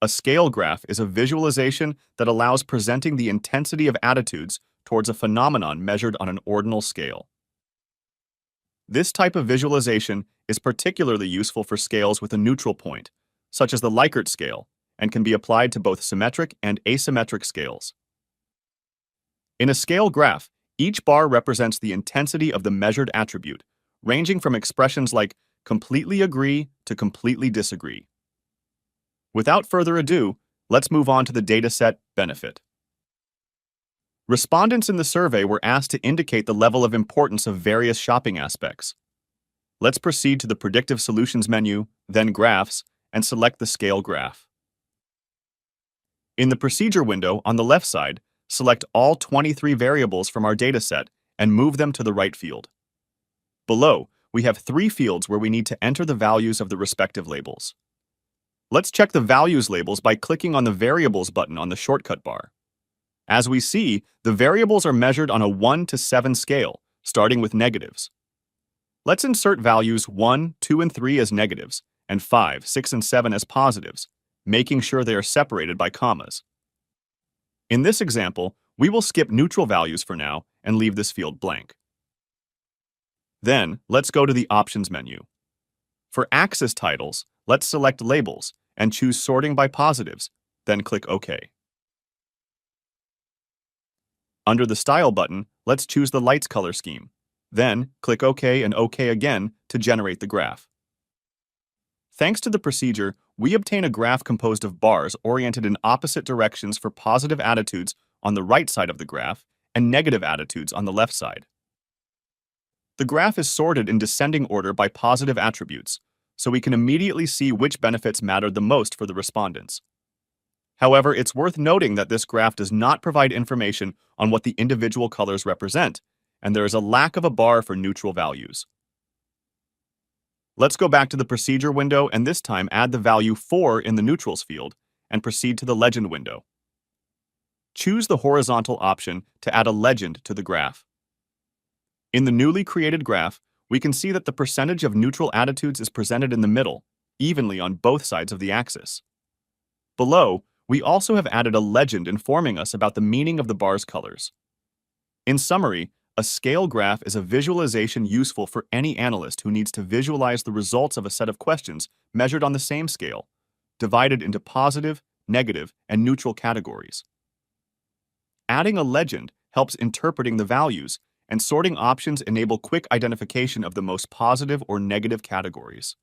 A scale graph is a visualization that allows presenting the intensity of attitudes towards a phenomenon measured on an ordinal scale. This type of visualization is particularly useful for scales with a neutral point, such as the Likert scale, and can be applied to both symmetric and asymmetric scales. In a scale graph, each bar represents the intensity of the measured attribute, ranging from expressions like completely agree to completely disagree. Without further ado, let's move on to the dataset benefit. Respondents in the survey were asked to indicate the level of importance of various shopping aspects. Let's proceed to the Predictive Solutions menu, then Graphs, and select the scale graph. In the Procedure window on the left side, select all 23 variables from our dataset and move them to the right field. Below, we have 3 fields where we need to enter the values of the respective labels. Let's check the values labels by clicking on the Variables button on the shortcut bar. As we see, the variables are measured on a 1 to 7 scale, starting with negatives. Let's insert values 1, 2, and 3 as negatives, and 5, 6, and 7 as positives, making sure they are separated by commas. In this example, we will skip neutral values for now and leave this field blank. Then, let's go to the Options menu. For axis titles, let's select Labels and choose Sorting by Positives, then click OK. Under the Style button, let's choose the Lights color scheme. Then, click OK and OK again to generate the graph. Thanks to the procedure, we obtain a graph composed of bars oriented in opposite directions for positive attitudes on the right side of the graph and negative attitudes on the left side. The graph is sorted in descending order by positive attributes, so we can immediately see which benefits mattered the most for the respondents. However, it's worth noting that this graph does not provide information on what the individual colors represent, and there is a lack of a bar for neutral values. Let's go back to the Procedure window and this time add the value 4 in the Neutrals field and proceed to the Legend window. Choose the horizontal option to add a legend to the graph. In the newly created graph, we can see that the percentage of neutral attitudes is presented in the middle, evenly on both sides of the axis. Below, we also have added a legend informing us about the meaning of the bar's colors. In summary, a scale graph is a visualization useful for any analyst who needs to visualize the results of a set of questions measured on the same scale, divided into positive, negative, and neutral categories. Adding a legend helps interpreting the values, and sorting options enable quick identification of the most positive or negative categories.